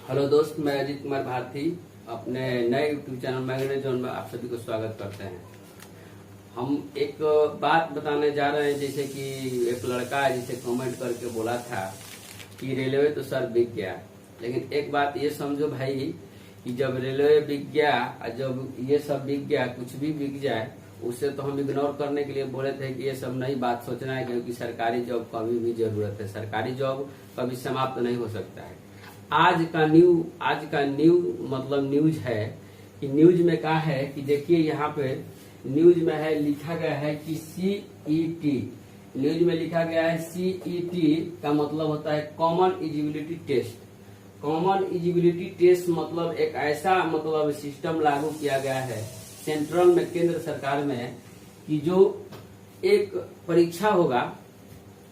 Hello दोस्त, मैं अजीत कुमार भारती अपने नए यूट्यूब चैनल मैग्नेट जोन में आप सभी को स्वागत करते हैं। हम एक बात बताने जा रहे हैं, जैसे कि एक लड़का है जिसे कमेंट करके बोला था कि रेलवे तो सर बिक गया। लेकिन एक बात ये समझो भाई कि जब रेलवे बिक गया, जब ये सब बिक गया, कुछ भी बिक जाए, उससे तो हम इग्नोर करने के लिए बोले थे कि ये सब नई बात सोचना है, क्योंकि सरकारी जॉब का भी जरूरत है। सरकारी जॉब कभी समाप्त नहीं हो सकता है। आज का न्यू मतलब न्यूज है कि न्यूज में कहा है कि देखिए यहाँ पे न्यूज में है, लिखा गया है कि CET, न्यूज में लिखा गया है CET का मतलब होता है common eligibility test. Common eligibility test मतलब एक ऐसा मतलब सिस्टम लागू किया गया है सेंट्रल में, केंद्र सरकार में, कि जो एक परीक्षा होगा,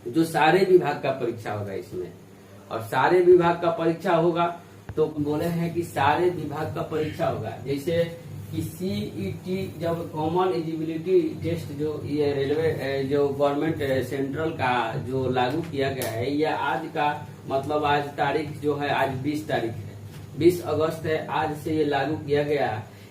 जो सारे विभाग का परीक्षा होगा इसमें, और सारे विभाग का परीक्षा होगा तो बोले हैं कि सारे विभाग का परीक्षा होगा। जैसे कि CET जब कॉमन एलिजिबिलिटी टेस्ट जो ये रेलवे जो गवर्नमेंट सेंट्रल का जो लागू किया गया है, यह आज का मतलब आज तारीख जो है, आज 20 तारीख है, 20 अगस्त है। आज से ये लागू किया गया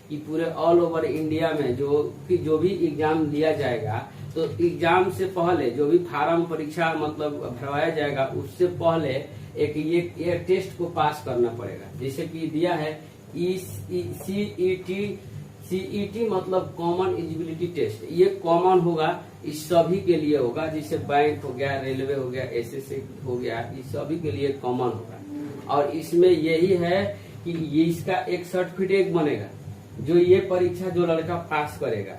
कि पूरे ऑल ओवर इंडिया में जो भी एग्जाम दिया जाएगा, तो एग्जाम से पहले जो भी फार्म परीक्षा मतलब भरवाया जाएगा, उससे पहले एक ये टेस्ट को पास करना पड़ेगा। जैसे कि दिया है CET मतलब कॉमन एलिजिबिलिटी टेस्ट। ये कॉमन होगा, इस सभी के लिए होगा, जैसे बैंक हो गया, रेलवे हो गया, SSC हो गया, इस सभी के लिए कॉमन होगा। और इसमें यही है कि ये इसका एक सर्टिफिकेट बनेगा, जो ये परीक्षा जो लड़का पास करेगा,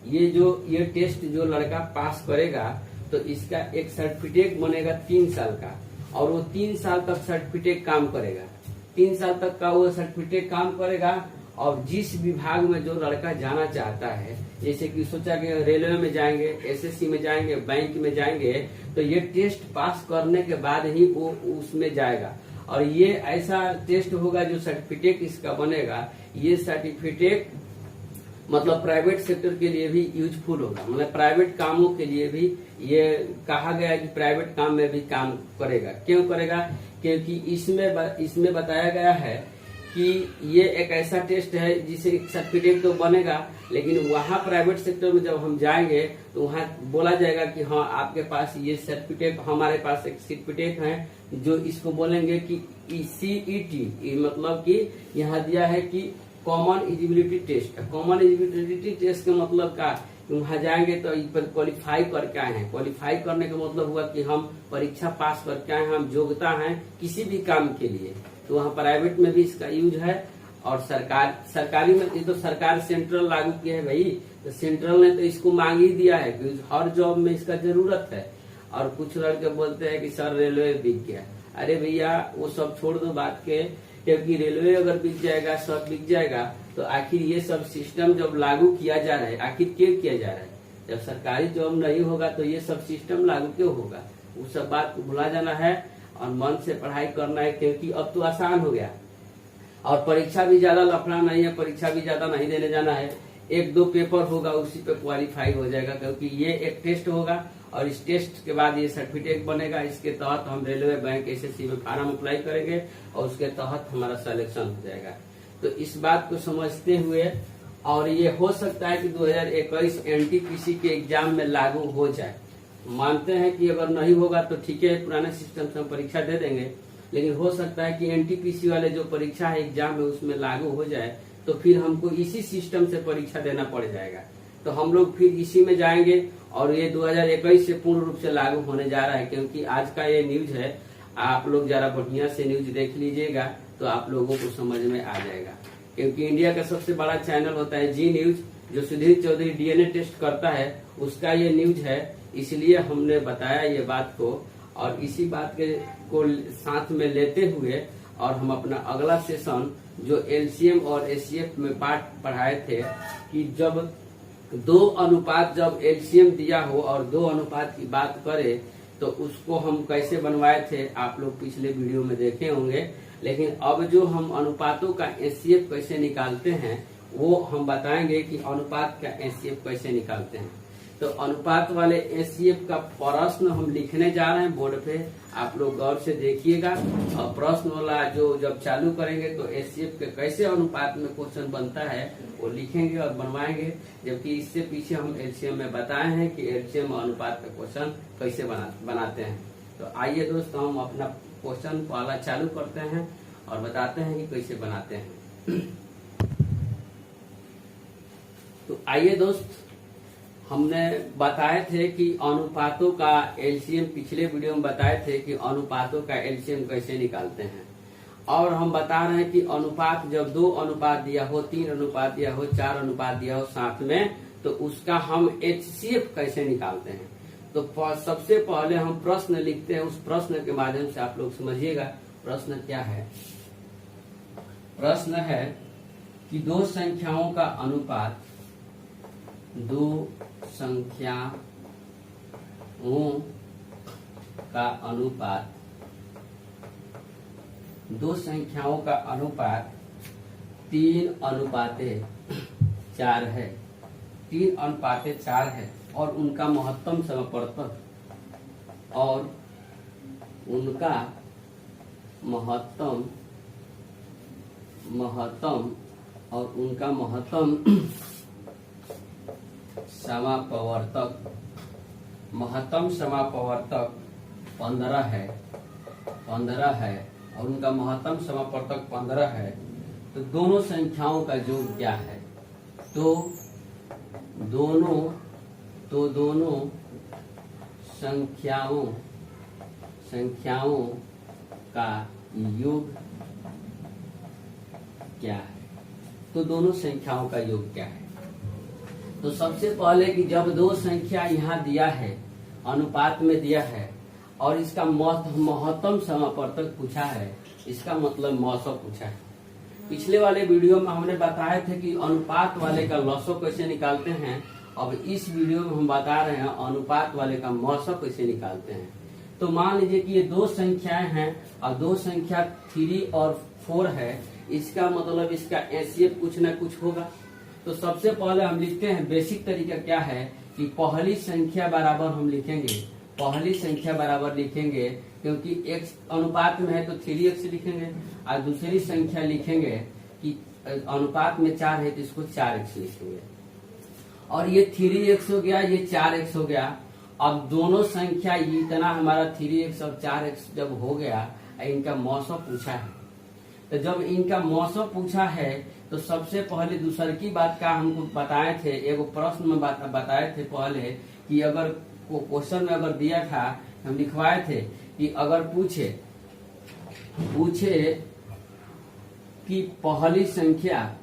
ये टेस्ट जो लड़का पास करेगा, तो इसका एक सर्टिफिकेट बनेगा 3 साल का, और वो 3 साल तक सर्टिफिकेट काम करेगा। 3 साल तक का वो सर्टिफिकेट काम करेगा। और जिस विभाग में जो लड़का जाना चाहता है, जैसे कि सोचा कि रेलवे में जाएंगे, SSC में जाएंगे, बैंक में जाएंगे, तो ये टेस्ट पास करने के बाद ही वो उसमें जाएगा। और ये ऐसा टेस्ट होगा जो सर्टिफिकेट इसका बनेगा, ये सर्टिफिकेट मतलब प्राइवेट सेक्टर के लिए भी यूजफुल होगा, मतलब प्राइवेट कामों के लिए भी ये कहा गया है कि प्राइवेट काम में भी काम करेगा। क्यों करेगा? क्योंकि इसमें बताया गया है कि ये एक ऐसा टेस्ट है जिसे सर्टिफिकेट तो बनेगा, लेकिन वहाँ प्राइवेट सेक्टर में जब हम जाएंगे तो वहाँ बोला जाएगा कि हाँ, आपके पास ये सर्टिफिकेट, हमारे पास एक सर्टिफिकेट है, जो इसको बोलेंगे कि CET, मतलब कि यहाँ दिया है कि common eligibility test. Common eligibility test का मतलब का वहाँ जाएंगे तो क्वालिफाई करके आए हैं। क्वालिफाई करने का मतलब हुआ कि हम परीक्षा पास करके आए हैं, हम योग्यता हैं किसी भी काम के लिए। तो वहाँ प्राइवेट में भी इसका यूज है, और सरकारी में ये तो सरकार सेंट्रल लागू किया है भाई, तो सेंट्रल ने तो इसको मांग ही दिया है कि हर जॉब में इसका जरूरत है। और कुछ लड़के बोलते हैं कि सर रेलवे बिक गया। अरे भैया, वो सब छोड़ दो बात के, क्योंकि रेलवे अगर बिक जाएगा, सब बिक जाएगा, तो आखिर ये सब सिस्टम जब लागू किया जा रहा है, आखिर क्यों किया जा रहा है? जब सरकारी जॉब नहीं होगा तो ये सब सिस्टम लागू क्यों होगा? वो सब बात को भुला जाना है और मन से पढ़ाई करना है, क्योंकि अब तो आसान हो गया और परीक्षा भी ज्यादा लफड़ा नहीं है, परीक्षा भी ज्यादा नहीं देने जाना है। 1-2 पेपर होगा, उसी पे क्वालिफाई हो जाएगा, क्योंकि ये एक टेस्ट होगा और इस टेस्ट के बाद ये सर्टिफिकेट बनेगा। इसके तहत हम रेलवे, बैंक, SSC में फार्म अप्लाई करेंगे और उसके तहत हमारा सिलेक्शन हो जाएगा। तो इस बात को समझते हुए, और ये हो सकता है कि 2021 NTPC के एग्जाम में लागू हो जाए। मानते हैं कि अगर नहीं होगा तो ठीक है, पुराने सिस्टम से हम परीक्षा दे देंगे, लेकिन हो सकता है कि NTPC वाले जो परीक्षा है, एग्जाम है, उसमें लागू हो जाए, तो फिर हमको इसी सिस्टम से परीक्षा देना पड़ जाएगा। तो हम लोग फिर इसी में जाएंगे, और ये 2021 से पूर्ण रूप से लागू होने जा रहा है। क्योंकि आज का ये न्यूज है, आप लोग जरा बढ़िया से न्यूज देख लीजिएगा तो आप लोगों को समझ में आ जाएगा। क्योंकि इंडिया का सबसे बड़ा चैनल होता है जी न्यूज, जो सुधीर चौधरी DNA टेस्ट करता है, उसका ये न्यूज है, इसलिए हमने बताया ये बात को। और इसी बात को साथ में लेते हुए, और हम अपना अगला सेशन जो LCM और SCF में पाठ पढ़ाए थे कि जब 2 अनुपात जब LCM दिया हो और 2 अनुपात की बात करे, तो उसको हम कैसे बनवाए थे, आप लोग पिछले वीडियो में देखे होंगे। लेकिन अब जो हम अनुपातों का SCF कैसे निकालते हैं, वो हम बताएंगे कि अनुपात का SCF कैसे निकालते हैं। तो अनुपात वाले एचसीएफ का प्रश्न हम लिखने जा रहे हैं बोर्ड पे, आप लोग गौर से देखिएगा। और प्रश्न वाला जो जब चालू करेंगे तो एचसीएफ के कैसे अनुपात में क्वेश्चन बनता है वो लिखेंगे और बनवाएंगे, जबकि इससे पीछे हम एलसीएम में बताए हैं कि एलसीएम अनुपात का क्वेश्चन कैसे बनाते हैं। तो आइए दोस्तों हम अपना क्वेश्चन वाला चालू करते हैं और बताते हैं कि कैसे बनाते हैं। तो आइए दोस्त, हमने बताए थे कि अनुपातों का एलसीएम, पिछले वीडियो में बताए थे कि अनुपातों का एलसीएम कैसे निकालते हैं। और हम बता रहे हैं कि अनुपात जब 2 अनुपात दिया हो, 3 अनुपात दिया हो, 4 अनुपात दिया हो साथ में, तो उसका हम एचसीएफ कैसे निकालते हैं। तो सबसे पहले हम प्रश्न लिखते हैं, उस प्रश्न के माध्यम से आप लोग समझिएगा प्रश्न क्या है। प्रश्न है कि 2 संख्याओं का अनुपात, 2 संख्याओं का अनुपात, 2 संख्याओं का अनुपात 3:4 है, 3:4 है और उनका महत्तम समापवर्तक और उनका महत्तम समापवर्तक 15 है और उनका महत्तम समापवर्तक 15 है। तो दोनों संख्याओं का योग क्या है। तो दोनों संख्याओं का योग क्या है। तो दोनों संख्याओं का योग क्या है। तो सबसे पहले कि जब 2 संख्या यहाँ दिया है, अनुपात में दिया है और इसका महत्तम समापवर्तक पूछा है, इसका मतलब मौसम पूछा है। पिछले वाले वीडियो में हमने बताए थे कि अनुपात वाले का लॉसो कैसे निकालते हैं। अब इस वीडियो में हम बता रहे हैं अनुपात वाले का मौसम कैसे निकालते हैं। तो मान लीजिए कि ये 2 संख्याएं हैं और 2 संख्या 3 और 4 है, इसका मतलब इसका एचसीएफ कुछ न कुछ होगा। तो सबसे पहले हम लिखते हैं, बेसिक तरीका क्या है कि पहली संख्या बराबर हम लिखेंगे, पहली संख्या बराबर लिखेंगे क्योंकि x अनुपात में है तो 3x लिखेंगे, और दूसरी संख्या लिखेंगे कि अनुपात में 4 है तो इसको 4x लिखेंगे। और ये 3x हो गया, ये 4x हो गया। अब दोनों संख्या इतना हमारा 3x और 4x जब हो गया, इनका मौसम पूछा है। तो जब इनका मौसम पूछा है तो सबसे पहले दूसर की बात का हमको बताए थे, एगो प्रश्न में बताए थे पहले कि अगर क्वेश्चन में अगर दिया था, हम लिखवाए थे कि अगर पूछे कि पहली संख्या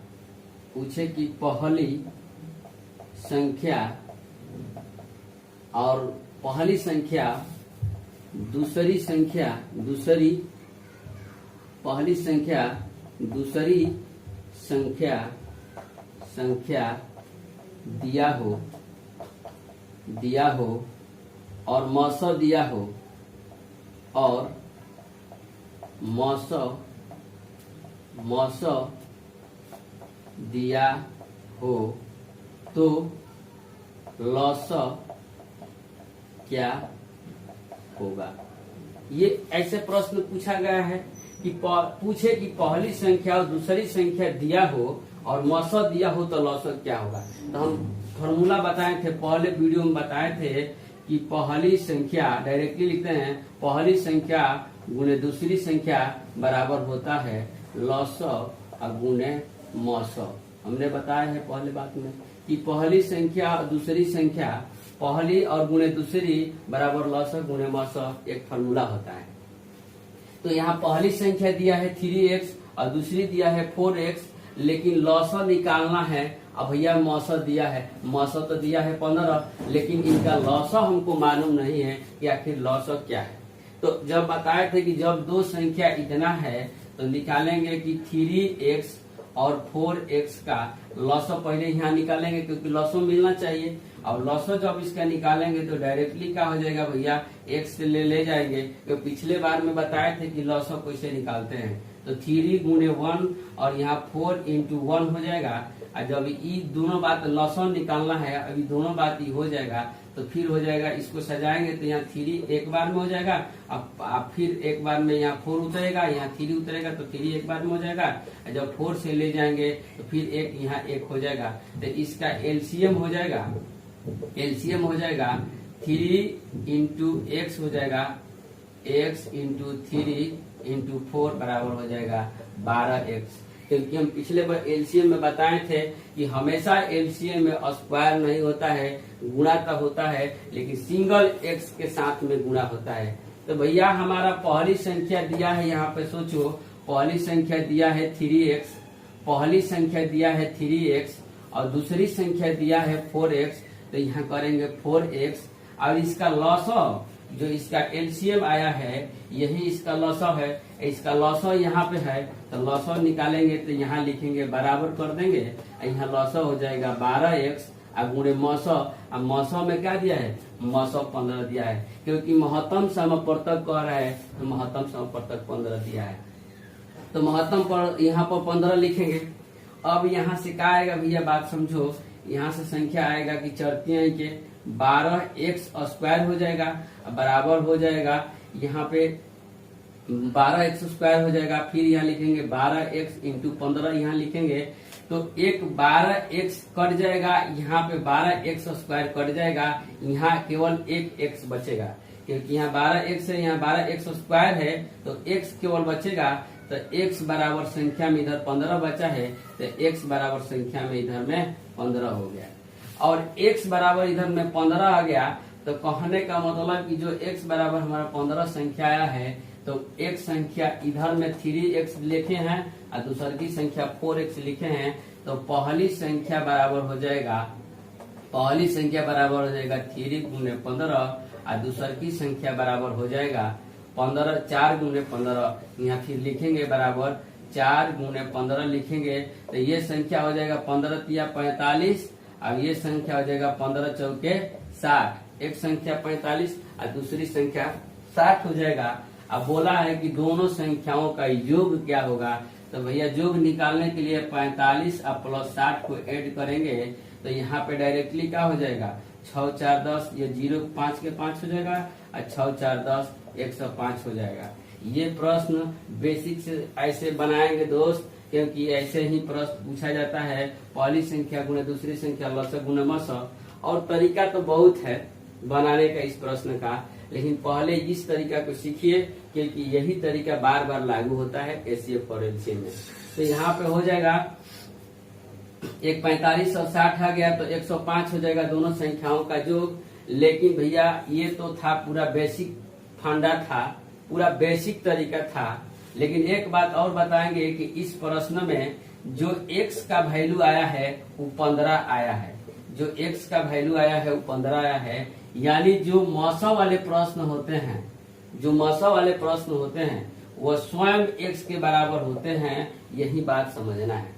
और पहली संख्या दूसरी संख्या दिया हो और मौसम दिया हो और मौसम दिया हो तो लॉसम क्या होगा। ये ऐसे प्रश्न पूछा गया है कि पूछे कि पहली संख्या और दूसरी संख्या दिया हो और मौसम दिया हो तो लॉसम क्या होगा। तो हम फॉर्मूला बताए थे, पहले वीडियो में बताए थे कि पहली संख्या डायरेक्टली लिखते हैं, पहली संख्या गुणे दूसरी संख्या बराबर होता है लॉसम और गुणे मौसम। हमने बताया है पहले बात में कि पहली संख्या और दूसरी संख्या, पहली और गुणे दूसरी बराबर लॉसम गुणे मौसम, एक फॉर्मूला होता है। तो यहाँ पहली संख्या दिया है 3x और दूसरी दिया है 4x, लेकिन लॉसम निकालना है। अब भैया मौसम दिया है, मौसम तो दिया है 15, लेकिन इनका लॉसम हमको मालूम नहीं है कि आखिर लॉसम क्या है। तो जब बताए थे कि जब 2 संख्या इतना है तो निकालेंगे कि 3x और 4x का लॉसम पहले यहाँ निकालेंगे क्योंकि लॉसम मिलना चाहिए। और लॉसम जब इसका निकालेंगे तो डायरेक्टली क्या हो जाएगा भैया, x से ले जाएंगे। तो पिछले बार में बताए थे कि लॉसम कैसे निकालते हैं। तो 3 गुणे 1 और यहाँ 4 into 1 हो जाएगा और जब ये दोनों बात लॉसन निकालना है, अभी दोनों बात ये हो जाएगा तो फिर हो जाएगा, इसको सजाएंगे तो यहाँ 3 एक बार में हो जाएगा। अब फिर एक बार में यहाँ 4 उतरेगा, यहाँ 3 उतरेगा तो 3 एक बार में हो जाएगा। जब 4 से ले जाएंगे तो फिर एक यहाँ 1 हो जाएगा। तो इसका एलसीएम हो जाएगा, एलसीएम हो जाएगा 3 इंटू एक्स हो जाएगा, x इंटू 3 इंटू 4 बराबर हो जाएगा 12x। क्योंकि हम पिछले बार एलसीएम में बताए थे कि हमेशा एलसीएम में स्क्वायर नहीं होता है, गुणा तो होता है, लेकिन सिंगल x के साथ में गुणा होता है। तो भैया हमारा पहली संख्या दिया है, यहाँ पे सोचो, पहली संख्या दिया है 3x, पहली संख्या दिया है 3x और दूसरी संख्या दिया है 4x। तो यहाँ करेंगे 4x और इसका लॉसव जो इसका एलसीएम आया है यही इसका लॉसव है, इसका लॉसव यहाँ पे है तो लॉसव निकालेंगे तो यहाँ लिखेंगे बराबर कर देंगे, यहाँ लॉसव हो जाएगा 12x और गुणे मौसव। अब मौसव में क्या दिया है, मौसव 15 दिया है, क्योंकि महत्तम समवर्तक कह रहा है तो महत्तम समवर्तक 15 दिया है। तो महत्तम पर यहाँ पर 15 लिखेंगे। अब यहाँ से क्या आएगा भैया, बात समझो, यहाँ से संख्या आएगा कि चरतियां के 12x स्क्वायर हो जाएगा बराबर हो जाएगा, यहाँ पे 12x स्क्वायर हो जाएगा। फिर यहाँ लिखेंगे 12x इंटू 15 यहाँ लिखेंगे तो एक 12x कट जाएगा, यहाँ पे 12x स्क्वायर कट जाएगा, यहाँ केवल एक x बचेगा, क्योंकि यहाँ 12x है, यहाँ 12x स्क्वायर है तो x केवल बचेगा। तो x बराबर संख्या में इधर 15 बचा है तो x बराबर संख्या में इधर में 15 हो गया और x बराबर इधर में 15 आ गया। तो कहने का मतलब कि जो x बराबर हमारा 15 संख्या आया है तो एक संख्या इधर में 3x लिखे हैं और दूसरी की संख्या 4x लिखे हैं। तो पहली संख्या बराबर हो जाएगा, पहली संख्या बराबर हो जाएगा 3 गुणे 15 और दूसरी की संख्या बराबर हो जाएगा 15, 4 गुणे 15। यहाँ फिर लिखेंगे बराबर 4 गुणे 15 लिखेंगे तो ये संख्या हो जाएगा 15 तिया 45 और ये संख्या हो जाएगा 15 चौके 60। एक संख्या 45 और दूसरी संख्या 60 हो जाएगा। अब बोला है कि दोनों संख्याओं का योग क्या होगा, तो भैया योग निकालने के लिए 45 और प्लस 60 को ऐड करेंगे तो यहाँ पे डायरेक्टली क्या हो जाएगा, 6 4 10, ये 0 5 के 5 हो जाएगा और 6 4 10 105 हो जाएगा। ये प्रश्न बेसिक से ऐसे बनाएंगे दोस्त, क्योंकि ऐसे ही प्रश्न पूछा जाता है, पहली संख्या गुणे दूसरी संख्या लसक गुणे मसक। और तरीका तो बहुत है बनाने का इस प्रश्न का, लेकिन पहले इस तरीका को सीखिए क्योंकि यही तरीका बार बार लागू होता है एचसीएफ और एलसीएम में। तो यहाँ पे हो जाएगा एक 45 और 60 आ गया तो 105 हो जाएगा दोनों संख्याओं का योग। लेकिन भैया ये तो था पूरा बेसिक फंडा था, पूरा बेसिक तरीका था, लेकिन एक बात और बताएंगे कि इस प्रश्न में जो x का वैल्यू आया है वो 15 आया है, जो x का वैल्यू आया है वो 15 आया है। यानी जो मौसम वाले प्रश्न होते हैं, जो मौसम वाले प्रश्न होते हैं वो स्वयं x के बराबर होते हैं, यही बात समझना है।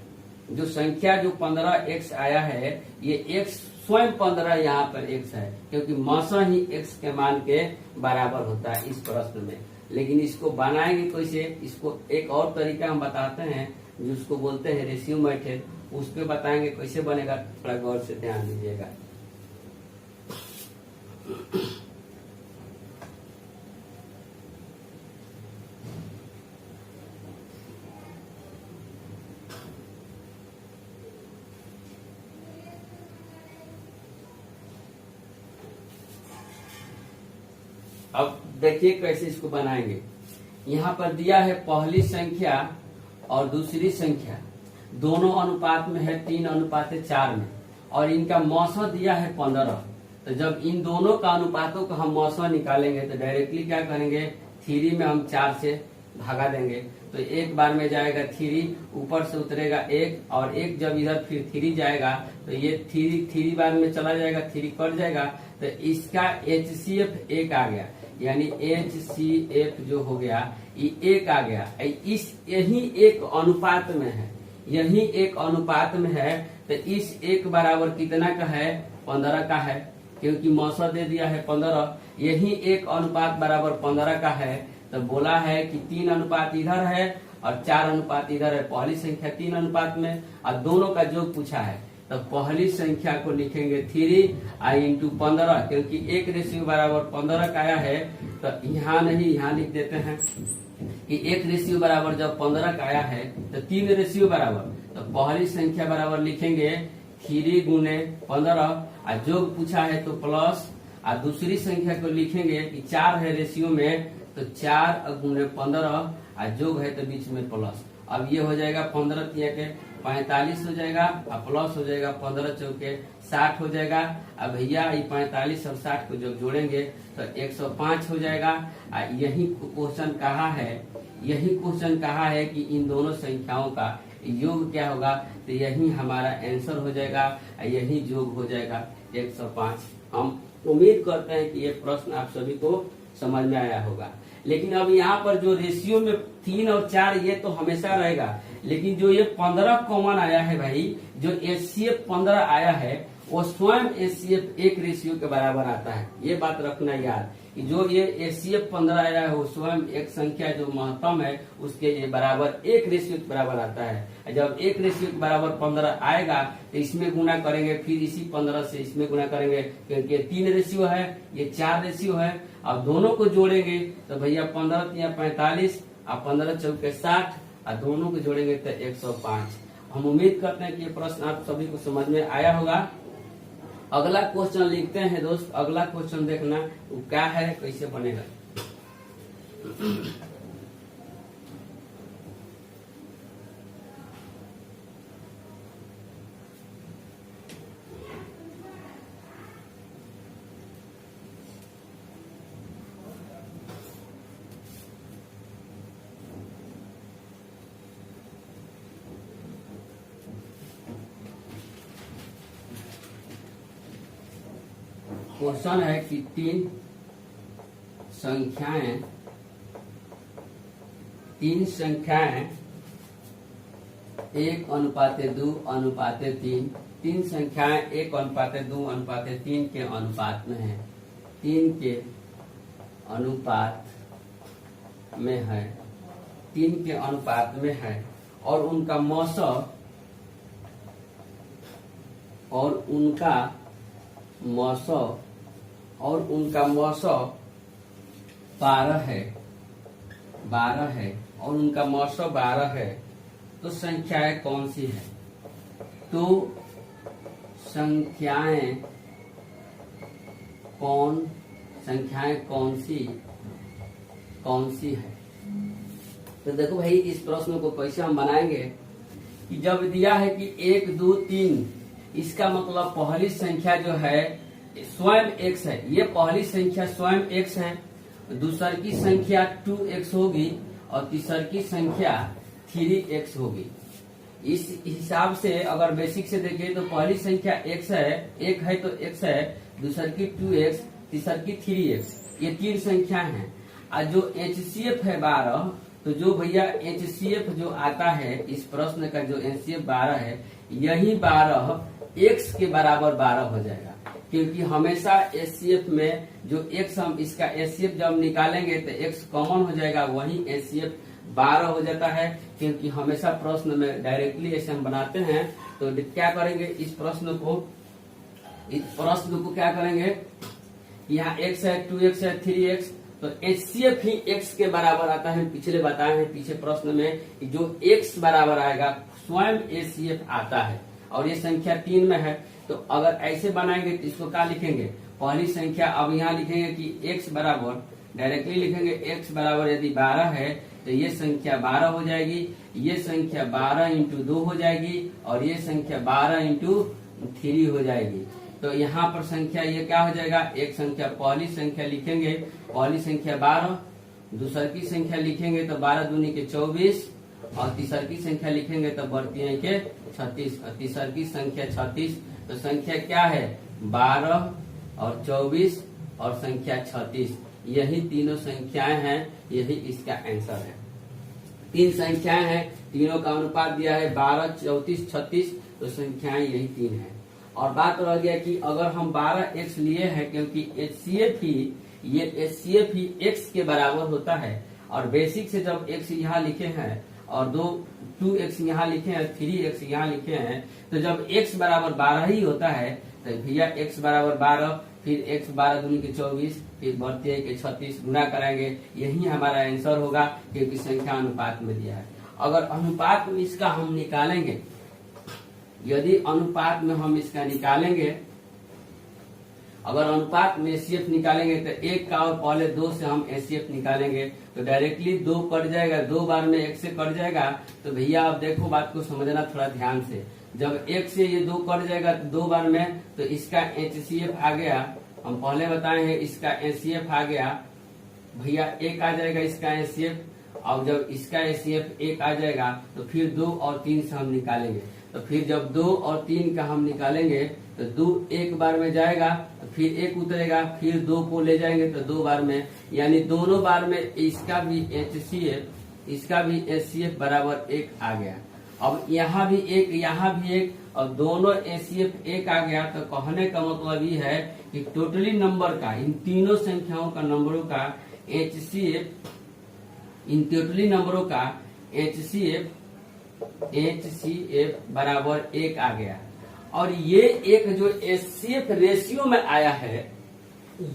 जो संख्या जो 15x आया है ये x स्वयं 15 यहाँ पर x है, क्योंकि मौसम ही x के मान के बराबर होता है इस प्रश्न में। लेकिन इसको बनाएंगे कैसे, इसको एक और तरीका हम बताते हैं जिसको बोलते हैं रेशियो मेथड, उस पे बताएंगे कैसे बनेगा, थोड़ा गौर से ध्यान दीजिएगा। अब देखिए कैसे इसको बनाएंगे। यहाँ पर दिया है पहली संख्या और दूसरी संख्या दोनों अनुपात में है 3:4 में, और इनका मौसम दिया है 15। तो जब इन दोनों का अनुपातों का हम मौसम निकालेंगे तो डायरेक्टली क्या करेंगे, 3 में हम 4 से भागा देंगे तो एक बार में जाएगा 3, ऊपर से उतरेगा 1 और 1 जब इधर फिर 3 जाएगा तो ये 3 बार में चला जाएगा, 3 कट जाएगा तो इसका HCF 1 आ गया, यानी HCF जो हो गया ये 1 आ गया। इस यही एक अनुपात में है, यही एक अनुपात में है। तो इस 1 बराबर कितना का है, 15 का है, क्योंकि मौसा दे दिया है 15। यही एक अनुपात बराबर 15 का है। तो बोला है कि 3 अनुपात इधर है और 4 अनुपात इधर है, पहली संख्या 3 अनुपात में और दोनों का योग पूछा है। तो पहली संख्या को लिखेंगे 3 इंटू 15, क्योंकि 1 बराबर 15 का आया है। तो यहाँ नहीं, यहाँ लिख देते हैं कि 1 बराबर जब 15 का आया है तो 3 बराबर, तो पहली संख्या बराबर लिखेंगे 3 गुने 15 और योग पूछा है तो प्लस, और दूसरी संख्या को लिखेंगे कि 4 है रेशियो में, तो 4 गुने 15 और योग है तो बीच में प्लस। अब ये हो जाएगा 15 के 45 हो जाएगा और प्लस हो जाएगा 15 चौके 60 हो जाएगा। अब भैया ये 45 और 60 को जब जोड़ेंगे तो 105 हो जाएगा। यही क्वेश्चन कहा है, यही क्वेश्चन कहा है कि इन दोनों संख्याओं का योग क्या होगा, तो यही हमारा आंसर हो जाएगा, यही योग हो जाएगा 105। हम उम्मीद करते हैं कि ये प्रश्न आप सभी को समझ में आया होगा। लेकिन अब यहाँ पर जो रेशियो में 3 और 4 ये तो हमेशा रहेगा, लेकिन जो ये 15 कॉमन आया है भाई, जो HCF 15 आया है वो स्वयं HCF 1 रेशियो के बराबर आता है। ये बात रखना याद कि जो ये HCF 15 आया है वो स्वयं एक संख्या जो महत्तम है उसके ये बराबर 1 रेशियो के बराबर आता है। जब 1 रेशियो के बराबर 15 आएगा तो इसमें गुना करेंगे, फिर इसी 15 से इसमें गुना करेंगे, क्योंकि 3 रेशियो है, ये 4 रेशियो है। अब दोनों को जोड़ेंगे तो भैया 15 या 45 और 15 चौके 60 और दोनों को जोड़ेंगे तो 105। हम उम्मीद करते हैं कि ये प्रश्न आप सभी को समझ में आया होगा। अगला क्वेश्चन लिखते हैं दोस्त, अगला क्वेश्चन देखना वो क्या है, कैसे बनेगा। क्वेश्चन है कि 3 संख्याएं 1:2:3, 3 संख्याएं 1:2:3 के अनुपात में है, 3 के अनुपात में है, 3 के अनुपात में है और उनका मौसम और उनका मौसम 12 है और उनका मौसम 12 है। तो संख्याएं कौन सी है? तो संख्याएं कौन सी है? तो देखो भाई इस प्रश्न को कैसे हम बनाएंगे कि जब दिया है कि 1 2 3, इसका मतलब पहली संख्या जो है स्वयं x है, ये पहली संख्या स्वयं x है, दूसर की संख्या 2x होगी और तीसर की संख्या 3x होगी। इस हिसाब से अगर बेसिक से देखें तो पहली संख्या x है, 1 है तो x है, दूसर की 2x, तीसर की 3x, ये 3 संख्या हैं। और जो HCF है 12, तो जो भैया HCF जो आता है इस प्रश्न का जो HCF 12 है, यही 12 x के बराबर 12 हो जाएगा, क्योंकि हमेशा HCF में जो x हम इसका HCF जब निकालेंगे तो x कॉमन हो जाएगा, वही HCF 12 हो जाता है। क्योंकि हमेशा प्रश्न में डायरेक्टली ऐसे हम बनाते हैं तो क्या करेंगे, इस प्रश्न को क्या करेंगे, यहाँ x है, 2x है, 3x, तो HCF ही x के बराबर आता है। पिछले बताए हैं पीछे प्रश्न में जो x बराबर आएगा स्वयं HCF आता है और ये संख्या 3 में है। तो अगर ऐसे बनाएंगे तो इसको क्या लिखेंगे, पहली संख्या अब यहाँ लिखेंगे कि x बराबर, डायरेक्टली लिखेंगे x बराबर यदि 12 है तो ये संख्या 12 हो जाएगी, ये संख्या 12 इंटू 2 हो जाएगी और ये संख्या 12 इंटू 3 हो जाएगी। तो यहाँ पर संख्या ये क्या हो जाएगा, एक संख्या पहली संख्या लिखेंगे, पहली संख्या 12, दूसर की संख्या लिखेंगे तो 12 दूनी के 24 और तीसर की संख्या लिखेंगे तो बढ़ती है के 36 और तीसर की संख्या 36। तो संख्या क्या है, 12 और 24 और संख्या 36, यही तीनों संख्याएं हैं, यही इसका आंसर है। 3 संख्याएं हैं, तीनों का अनुपात दिया है 12, 34, 36, तो संख्याएं यही 3 है। और बात रह गया कि अगर हम 12x लिए हैं, क्योंकि HCF ही x के बराबर होता है और बेसिक से जब x यहाँ लिखे हैं और 2x यहाँ लिखे हैं, 3x यहाँ लिखे हैं। तो जब x बराबर 12 ही होता है तो भैया x बराबर 12, फिर x 12 दूनी के 24, फिर बढ़ते के 36 गुना कराएंगे, यही हमारा आंसर होगा, क्योंकि संख्या अनुपात में दिया है। अगर अनुपात में इसका हम निकालेंगे, यदि अनुपात में हम इसका निकालेंगे, अगर अनुपात में एचसीएफ निकालेंगे तो 1 का और पहले 2 से हम एचसीएफ निकालेंगे तो डायरेक्टली 2 कट जाएगा, 2 बार में 1 से कट जाएगा। तो भैया अब देखो बात को समझना थोड़ा ध्यान से, जब 1 से ये 2 कट जाएगा तो 2 बार में, तो इसका एचसीएफ आ गया, हम पहले बताए हैं इसका एचसीएफ आ गया भैया 1 आ जाएगा इसका एचसीएफ। और जब इसका एचसीएफ 1 आ जाएगा तो फिर 2 और 3 से हम निकालेंगे, तो फिर जब 2 और 3 का हम निकालेंगे तो 2 1 बार में जाएगा, तो फिर 1 उतरेगा, फिर 2 को ले जाएंगे तो 2 बार में, यानी दोनों बार में इसका भी एचसीएफ, इसका भी एचसीएफ बराबर 1 आ गया। अब यहाँ भी 1, यहाँ भी 1, और दोनों एचसीएफ 1 आ गया। तो कहने का मतलब ये है कि टोटली नंबर का, इन तीनों संख्याओं का नंबरों का एचसीएफ, इन टोटली नंबरों का एचसीएफ बराबर 1 आ गया। और ये एक जो एचसीएफ रेशियो में आया है,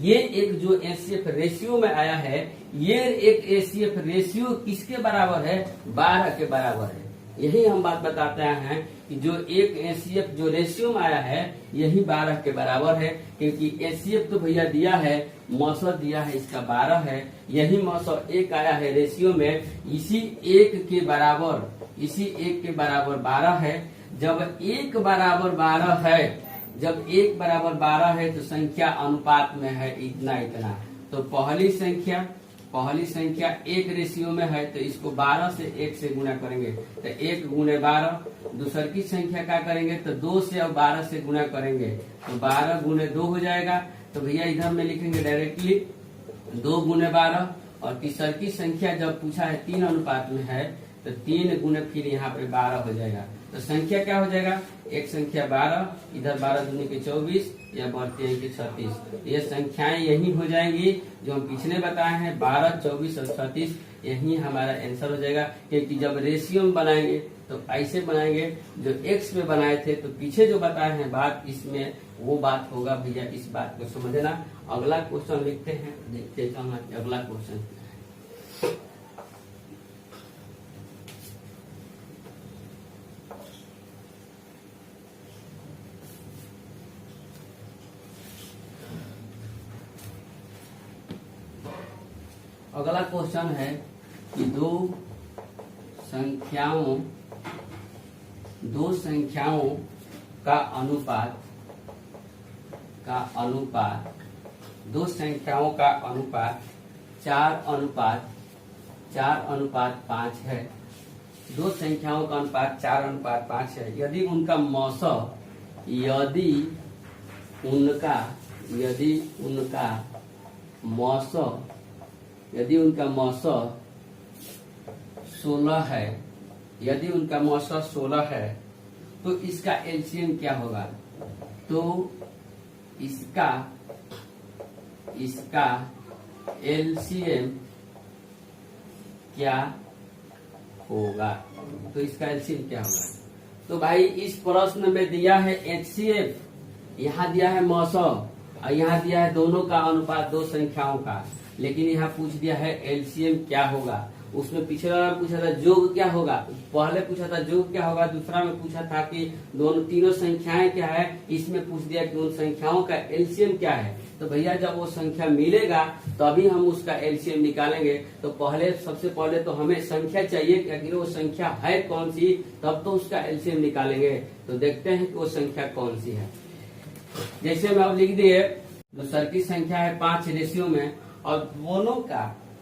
ये एक जो एचसीएफ रेशियो में आया है, ये एक एचसीएफ रेशियो किसके बराबर है? 12 के बराबर है। यही हम बात बताते हैं कि जो एक एचसीएफ जो रेशियो में आया है यही 12 के बराबर है, क्योंकि एचसीएफ तो भैया दिया है, मौसम दिया है इसका 12 है, यही मौसम 1 आया है रेशियो में, इसी 1 के बराबर, इसी 1 के बराबर 12 है। जब 1 बराबर 12 है, जब 1 बराबर 12 है तो संख्या अनुपात में है इतना इतना। तो पहली संख्या 1 रेशियो में है, तो इसको 12 से 1 से गुना करेंगे तो 1 गुने 12। दूसर की संख्या क्या करेंगे तो 2 से और 12 से गुना करेंगे तो 12 गुने 2 हो जाएगा। तो भैया इधर में लिखेंगे डायरेक्टली 2 गुने 12। और तीसर की संख्या जब पूछा है 3 अनुपात में है तो 3 गुने फिर यहाँ पे 12 हो जाएगा। तो संख्या क्या हो जाएगा? एक संख्या 12, इधर 12 दूनी के 24, या बढ़ते हैं कि 36। ये संख्याएं यही हो जाएंगी जो हम पिछले बताए हैं, 12, 24 और 36, यही हमारा आंसर हो जाएगा। क्योंकि जब रेशियो में बनाएंगे तो ऐसे बनाएंगे, जो एक्स में बनाए थे तो पीछे जो बताए हैं बात, इसमें वो बात होगा। भैया इस बात को समझना। अगला क्वेश्चन लिखते हैं, देखते कहाँ अगला क्वेश्चन। अगला क्वेश्चन है कि दो संख्याओं का अनुपात, दो संख्याओं का अनुपात 4:5 है। दो संख्याओं का अनुपात 4:5 है। यदि उनका मौसम 16 है, यदि उनका मौसम 16 है तो इसका एलसीएम क्या होगा? तो इसका एलसीएम क्या होगा? तो इसका एलसीएम क्या होगा? तो भाई इस प्रश्न में दिया है एचसीएफ, यहाँ दिया है मौसम, और यहाँ दिया है दोनों का अनुपात दो संख्याओं का, लेकिन यहाँ पूछ दिया है एलसीएम क्या होगा। उसमें पिछला में पूछा था योग क्या होगा, पहले पूछा था योग क्या होगा, दूसरा में पूछा था कि तीनों संख्याएं क्या है, इसमें पूछ दिया कि उन संख्याओं का एलसीएम क्या है। तो भैया जब वो संख्या मिलेगा तभी हम उसका एलसीएम निकालेंगे। तो सबसे पहले तो हमें संख्या चाहिए कि आखिर वो संख्या है कौन सी, तब तो उसका एलसीएम निकालेंगे। तो देखते हैं कि वो संख्या कौन सी है। जैसे मैं अब लिख दिए, दूसर की संख्या है 5 रेशियो में, और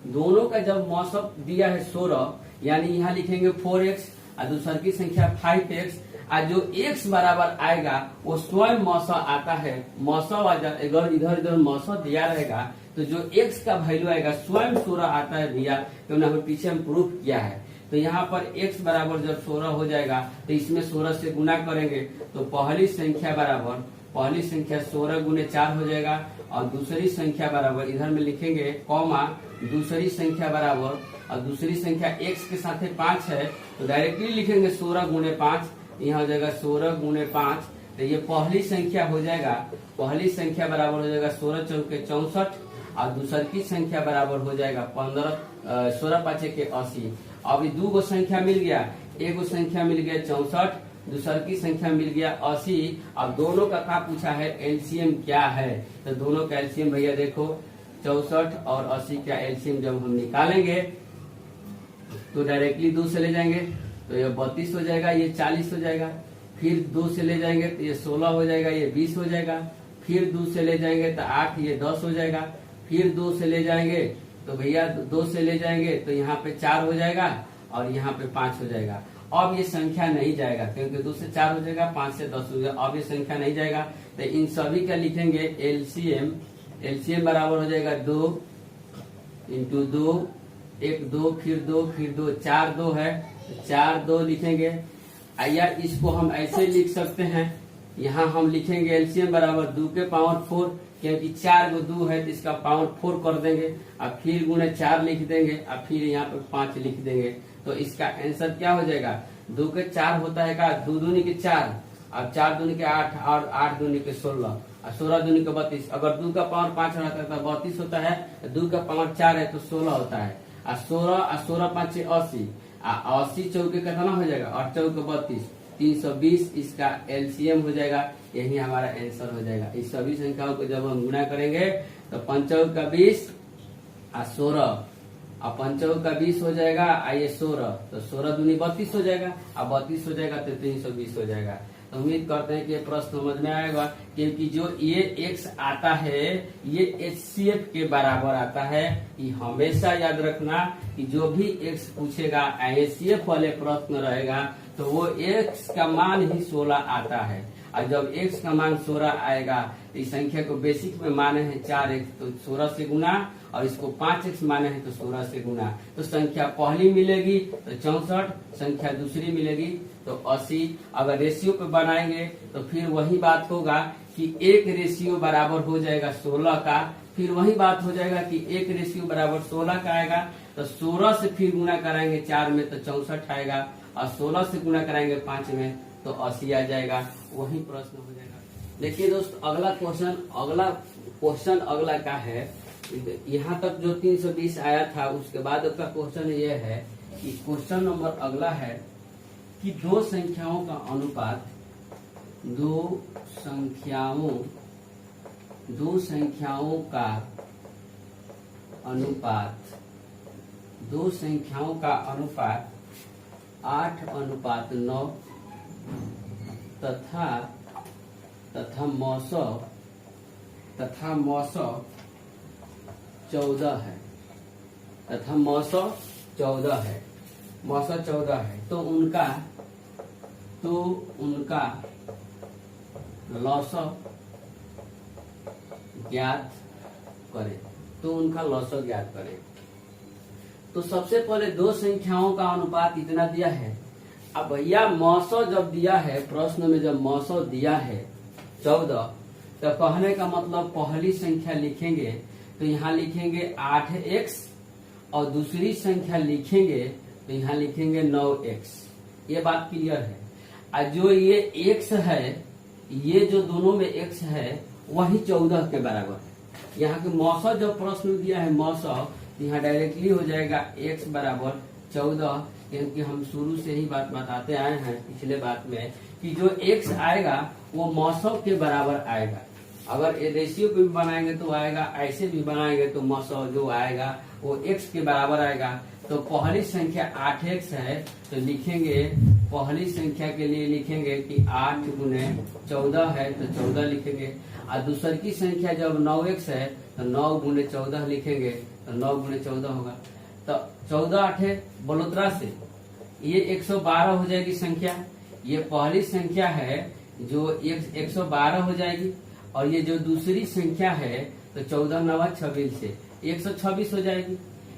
दोनों का जब मौसम दिया है 16, यानी यहाँ लिखेंगे 4x, और दूसर की संख्या 5x, और जो x बराबर आएगा वो स्वयं मौसम आता है। मौसम अगर इधर मौसम दिया रहेगा तो जो x का वैल्यू आएगा स्वयं 16 आता है भैया, क्योंकि हमें पीछे हम प्रूफ किया है। तो यहाँ पर x बराबर जब 16 हो जाएगा तो इसमें 16 से गुना करेंगे, तो पहली संख्या 16 गुने 4 हो जाएगा, और दूसरी संख्या बराबर, इधर में लिखेंगे कॉमा, दूसरी संख्या बराबर, और दूसरी संख्या x के साथ 5 है तो डायरेक्टली लिखेंगे 16 गुणे 5, यहाँ हो जाएगा 16 गुणे 5। तो ये पहली संख्या हो जाएगा, पहली संख्या बराबर हो जाएगा 16 चौके 64, और दूसरी की संख्या बराबर हो जाएगा 16 पाँचे के 80। अब ये दो गो संख्या मिल गया, एक गो संख्या मिल गया 64, दूसर की संख्या मिल गया 80। अब दोनों का क्या पूछा है, एलसीएम क्या है, तो दोनों का एलसीएम भैया देखो 64 और 80 का एलसीएम जब हम निकालेंगे तो डायरेक्टली 2 से ले जाएंगे तो ये 32 हो जाएगा, ये 40 हो जाएगा। फिर 2 से ले जाएंगे तो ये 16 हो जाएगा, ये 20 हो जाएगा। फिर 2 से ले जाएंगे तो 8, ये 10 हो जाएगा। फिर 2 से ले जाएंगे तो भैया 2 से ले जाएंगे तो यहाँ पे 4 हो जाएगा और यहाँ पे 5 हो जाएगा। अब ये संख्या नहीं जाएगा क्योंकि 2 से 4 हो जाएगा, 5 से 10 हो जाएगा। अब ये संख्या नहीं जाएगा तो इन सभी का लिखेंगे एलसीएम। एलसीएम बराबर हो जाएगा 2 इंटू 2, 1 2 फिर 2 फिर 2, 4 2 है तो 4 2 लिखेंगे। या इसको हम ऐसे लिख सकते हैं, यहाँ हम लिखेंगे एलसीएम बराबर 2 के पावर 4, क्योंकि 4 को 2 है तो इसका पावर 4 कर देंगे, अब फिर गुणे 4 लिख देंगे, अब फिर यहाँ पे 5 लिख देंगे। तो इसका आंसर क्या हो जाएगा, 2 के 4 होता है का 2 दूनी के 4, अब 4 दूनी के 8 और 8 दूनी के 16 और 16 दूनी के 32। अगर 2 का पावर 5 रहता है तो 32 होता है, 2 का पावर 4 है तो 16 होता है। और 16 और 16 5 80, 80 चौके कितना हो जाएगा, 8 चौके 32, 320 इसका एलसीएम हो जाएगा। यही हमारा आंसर हो जाएगा। इस सभी संख्याओं को जब हम गुणा करेंगे तो 5 का 20 और 16, अब 5 का 20 हो जाएगा, ये 16 तो 16 दूनी 32 हो जाएगा, अब 32 हो जाएगा तो 320 हो जाएगा। तो उम्मीद करते हैं कि ये प्रश्न समझ में आएगा, क्योंकि जो ये x आता है ये HCF के बराबर आता है। ये हमेशा याद रखना कि जो भी x पूछेगा HCF वाले प्रश्न रहेगा तो वो x का मान ही 16 आता है। और जब x का मान 16 आएगा तो इस संख्या को बेसिक में माने हैं 4x तो 16 से गुना, और इसको 5x माने हैं तो 16 से गुना। तो संख्या पहली मिलेगी तो 64, संख्या दूसरी मिलेगी तो 80। अगर रेशियो पे बनाएंगे तो फिर वही बात होगा कि 1 रेशियो बराबर हो जाएगा 16 का, फिर वही बात हो जाएगा कि 1 रेशियो बराबर 16 का आएगा तो 16 से फिर गुना कराएंगे 4 में तो 64 आएगा, और 16 से गुना कराएंगे 5 में तो 80 आ जाएगा। वही प्रश्न हो जाएगा। देखिए दोस्त, अगला क्वेश्चन अगला का है, यहाँ तक जो 320 आया था उसके बाद का क्वेश्चन ये है कि क्वेश्चन नंबर अगला है कि दो संख्याओं का अनुपात, दो संख्याओं का अनुपात 8:9 तथा मौसौ 14 है, मौसौ 14 है। तो उनका लौसौ ज्ञात करें। तो सबसे पहले दो संख्याओं का अनुपात इतना दिया है। अब भैया मौसौ जब दिया है, प्रश्न में जब मौसौ दिया है 14, तो कहने का मतलब पहली संख्या लिखेंगे तो यहाँ लिखेंगे 8x और दूसरी संख्या लिखेंगे तो यहाँ लिखेंगे 9x। ये बात क्लियर है। और जो ये x है, ये जो दोनों में x है वही 14 के बराबर है। यहाँ के मौसौ जब प्रश्न दिया है मौसौ, यहाँ डायरेक्टली हो जाएगा x बराबर 14, क्योंकि हम शुरू से ही बात बताते आए हैं पिछले बात में कि जो x आएगा वो मौसौ के बराबर आएगा। अगर रेशियो पे भी बनाएंगे तो आएगा, ऐसे भी बनाएंगे तो मौसौ जो आएगा वो x के बराबर आएगा। तो पहली संख्या 8x है तो लिखेंगे, पहली संख्या के लिए लिखेंगे कि 8 गुने 14 है तो 14 लिखेंगे। और दूसरी की संख्या जब 9x है तो 9 गुने 14 लिखेंगे तो 9 गुने 14 होगा। तो 14 8 बलोत्रा से ये 112 हो जाएगी संख्या। ये पहली संख्या है जो 112 हो जाएगी, और ये जो दूसरी संख्या है तो 14 9 26 से 126 हो जाएगी।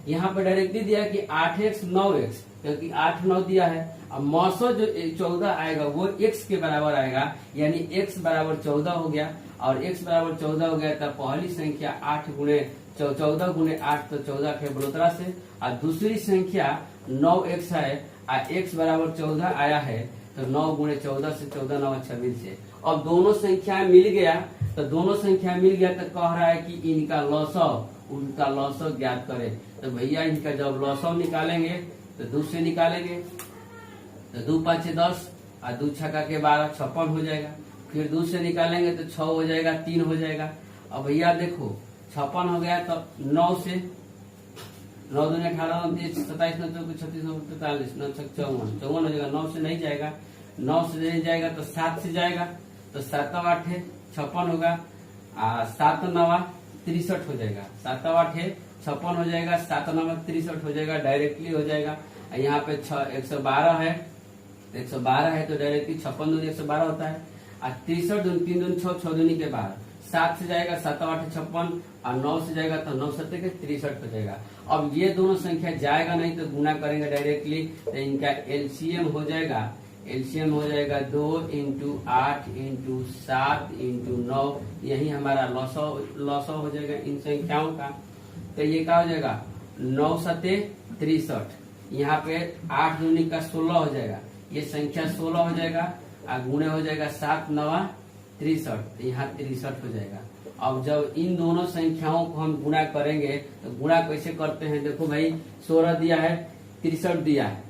यहाँ पर डायरेक्टली दिया कि 8x 9x, क्योंकि 8 9 दिया है। अब मौसौ जो 14 आएगा वो x के बराबर आएगा, यानी x बराबर 14 हो गया। और x बराबर 14 हो गया तो पहली संख्या 8 गुणे 14 गुणे 8 तो 14 के बढ़ोतरा से, और दूसरी संख्या 9x है और x बराबर 14 आया है तो 9 गुणे 14 से 14 9 26 से। अब दोनों संख्या मिल गया तो दोनों संख्या मिल गया तो कह रहा है कि इनका लॉसव, उनका लॉसव ज्ञात करें। तो भैया इनका जब लॉसव निकालेंगे तो 2 से निकालेंगे तो 2 5 10 और 2 छक्का के 12 56 हो जाएगा। फिर 2 से निकालेंगे तो 6 हो जाएगा, 3 हो जाएगा। अब भैया देखो 56 हो गया तो 9 से 9 दूनी 18 27 9 34 36 9 43 9 छक 54 54 हो जाएगा। 9 से नहीं जाएगा, 9 से नहीं जाएगा तो 7 से जाएगा तो 7 8 56 होगा, 7 9 63 हो जाएगा। 7 8 56 हो जाएगा, 7 9 63 हो जाएगा, डायरेक्टली हो जाएगा। यहाँ पे 112 है, 112 है तो डायरेक्टली 56 दूनी 112 होता है, और 63 दूनी 3 दूनी 6 6 दूनी के 12, 7 से जाएगा 7 8 56 और 9 से जाएगा तो 9 7 के 63 हो जाएगा। अब ये दोनों संख्या जाएगा नहीं तो गुना करेंगे डायरेक्टली तो इनका एलसीएम हो जाएगा, एलसीएम हो जाएगा 2 × 8 × 7 × 9, यही हमारा लॉसव हो जाएगा इन संख्याओं का। तो ये क्या हो जाएगा 9 7 63, यहाँ पे 8 दूनी का 16 हो जाएगा, ये संख्या 16 हो जाएगा और गुणे हो जाएगा 7 9 63, यहाँ 63 हो जाएगा। अब जब इन दोनों संख्याओं को हम गुणा करेंगे तो गुणा कैसे करते हैं, देखो भाई 16 दिया है 63 दिया है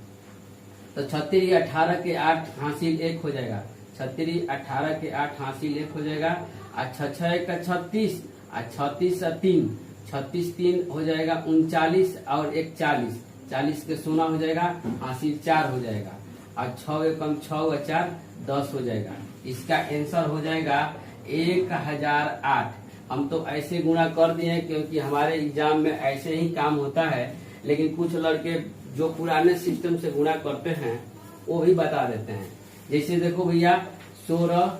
तो 36 18 के 8 हासिल 1 हो जाएगा, 36 18 के 8 हासिल 1 हो जाएगा, और 6 का 36 और 36 और 3 36 3 हो जाएगा 39 और 1 40, 40 के 16 हो जाएगा, हासिल 4 हो जाएगा, और 6 एकम 6 और 4 10 हो जाएगा। इसका आंसर हो जाएगा 1008। हम तो ऐसे गुणा कर दिए क्योंकि हमारे एग्जाम में ऐसे ही काम होता है, लेकिन कुछ लड़के जो पुराने सिस्टम से गुणा करते हैं वो भी बता देते हैं। जैसे देखो भैया 16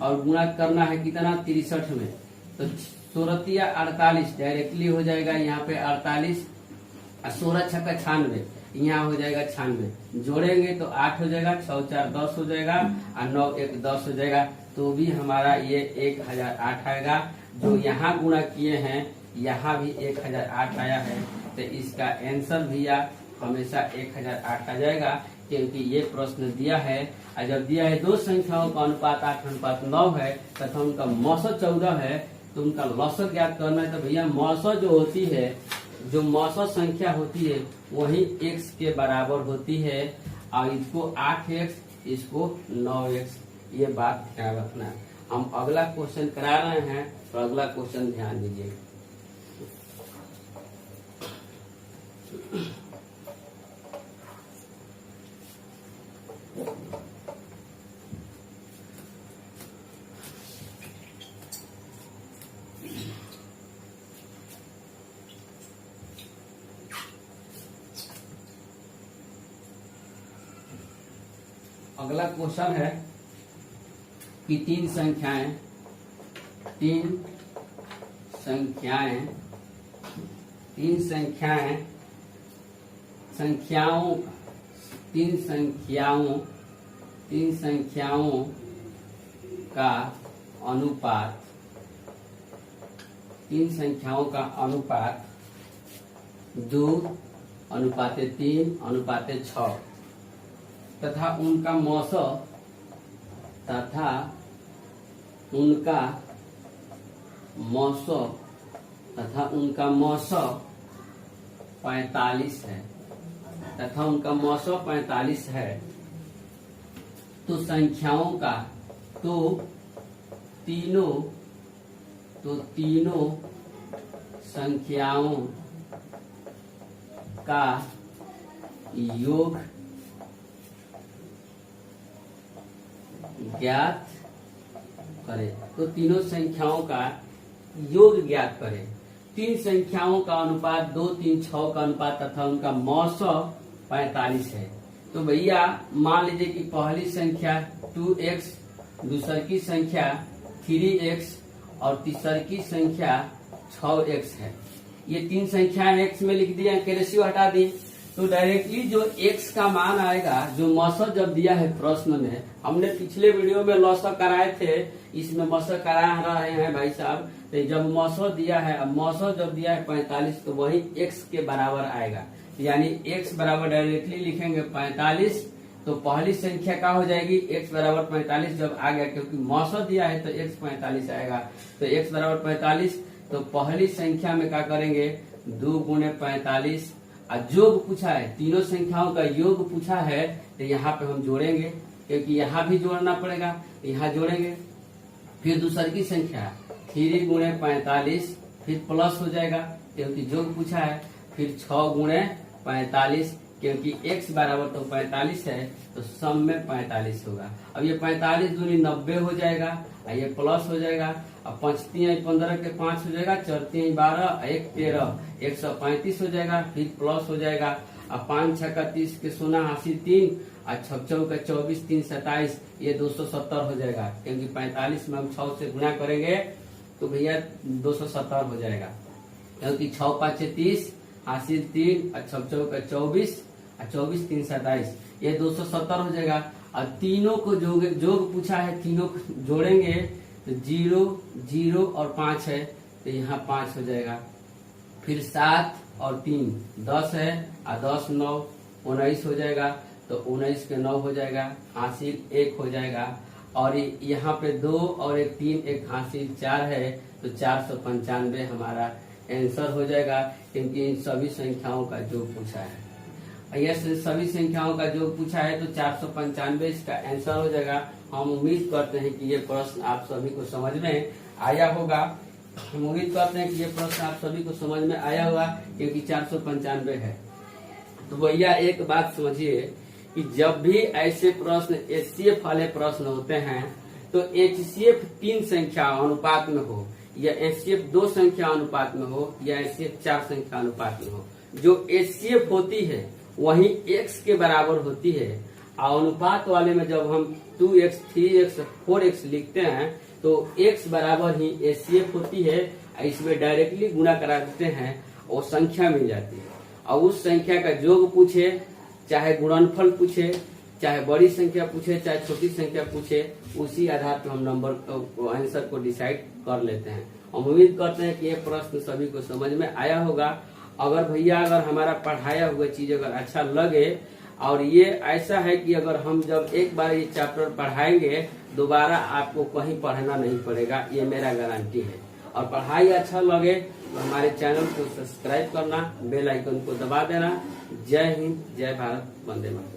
और गुणा करना है कितना 63 में, तो 16 या 48 डायरेक्टली हो जाएगा, यहाँ पे 48 और 16 छक्का 96, यहाँ हो जाएगा 96, जोड़ेंगे तो 8 हो जाएगा, 6 4 10 हो जाएगा और 9 1 10 हो जाएगा, तो भी हमारा ये 1008 आएगा। जो यहाँ गुणा किए हैं यहाँ भी 1008 आया है, तो इसका आंसर भैया हमेशा 1008 आ जाएगा, क्योंकि ये प्रश्न दिया है। और जब दिया है दो संख्याओं का अनुपात 8:9 है तथा उनका मौसत 14 है तो उनका लौसत ज्ञात करना है। तो भैया मौसत जो होती है, जो मौसत संख्या होती है वही x के बराबर होती है, और इसको 8x इसको 9x, ये बात ध्यान रखना है। हम अगला क्वेश्चन करा रहे हैं तो अगला क्वेश्चन ध्यान दीजिए। अगला क्वेश्चन है कि तीन संख्याओं का अनुपात, 2:3:6 तथा उनका मौसम 45 है, तो संख्याओं का तीनों संख्याओं का योग ज्ञात करें। तो तीनों संख्याओं का योग ज्ञात करें। तीन संख्याओं का अनुपात 2 3 6 का अनुपात तथा उनका मौसम 45 है। तो भैया मान लीजिए कि पहली संख्या 2x, दूसरी की संख्या 3x और तीसरी की संख्या 6x है। ये तीन संख्याएं x में लिख दिया, के रेशियो हटा दी, तो डायरेक्टली जो x का मान आएगा, जो मसक जब दिया है प्रश्न में, हमने पिछले वीडियो में लॉसक कराए थे, इसमें मसक करा रहे हैं भाई साहब। तो जब मसक दिया है, अब मसक जब दिया है 45, तो वही x के बराबर आएगा। यानी x बराबर डायरेक्टली लिखेंगे 45, तो पहली संख्या क्या हो जाएगी, x बराबर 45 जब आ गया, क्योंकि मसक दिया है तो x 45 आएगा। तो x बराबर 45, तो पहली संख्या में क्या करेंगे, 2 गुणे 45, और योग पूछा है, तीनों संख्याओं का योग पूछा है, तो यहाँ पे हम जोड़ेंगे, क्योंकि यहाँ भी जोड़ना पड़ेगा, यहाँ जोड़ेंगे। फिर दूसरी की संख्या 3 गुणे 45, फिर प्लस हो जाएगा क्योंकि योग पूछा है। फिर 6 गुणे 45, क्योंकि x बराबर तो 45 है, तो सम में 45 होगा। अब ये 45 दूनी 90 हो जाएगा, और ये प्लस हो जाएगा। अब 5 3 15 के 5 हो जाएगा, 4 3 12, 1 13, 135 हो जाएगा। फिर प्लस हो जाएगा। अब 5 6 का 30 के 16 80 3, और 6 4 का 24 3 27, ये 270 हो जाएगा, क्योंकि 45 में हम 6 से गुणा करेंगे तो भैया 270 हो जाएगा, क्योंकि 6 5 30, 80 3, और 6 4 का 24, और 24 3 27, ये 270 हो जाएगा। और तीनों को जोग पूछा है, तीनों को जोड़ेंगे तो 0 0 और 5 है, तो यहाँ 5 हो जाएगा। फिर 7 और 3 10 है, और 10 9 19 हो जाएगा, तो 19 के 9 हो जाएगा, हासिल 1 हो जाएगा। और यहाँ पे 2 और 1 3, 1 हासिल 4 है, तो 495 हमारा आंसर हो जाएगा, क्योंकि इन सभी संख्याओं का योग पूछा है। यस, सभी संख्याओं का योग पूछा है, तो 495 इसका आंसर हो जाएगा। हम उम्मीद करते हैं कि ये प्रश्न आप सभी को समझ में आया होगा। हम उम्मीद करते हैं कि ये प्रश्न आप सभी को समझ में आया होगा, क्योंकि 495 है। तो भैया एक बात समझिए कि जब भी ऐसे प्रश्न HCF वाले प्रश्न होते हैं, तो HCF 3 संख्या अनुपात में हो, या HCF 2 संख्या अनुपात में हो, या HCF 4 संख्या अनुपात में हो, जो HCF होती है वही x के बराबर होती है। और अनुपात वाले में जब हम 2x 3x 4x लिखते हैं, तो x बराबर ही HCF होती है। इसमें डायरेक्टली गुणा करा देते हैं और संख्या मिल जाती है। और उस संख्या का योग पूछे, चाहे गुणनफल पूछे, चाहे बड़ी संख्या पूछे, चाहे छोटी संख्या पूछे, उसी आधार पर हम नंबर आंसर को डिसाइड कर लेते हैं। हम उम्मीद करते हैं कि ये प्रश्न सभी को समझ में आया होगा। अगर भैया अगर हमारा पढ़ाया हुआ चीज अगर अच्छा लगे, और ये ऐसा है कि अगर हम जब एक बार ये चैप्टर पढ़ाएंगे, दोबारा आपको कहीं पढ़ना नहीं पड़ेगा, ये मेरा गारंटी है। और पढ़ाई अच्छा लगे तो हमारे चैनल को सब्सक्राइब करना, बेल आइकन को दबा देना। जय हिंद, जय भारत, वंदे मातरम।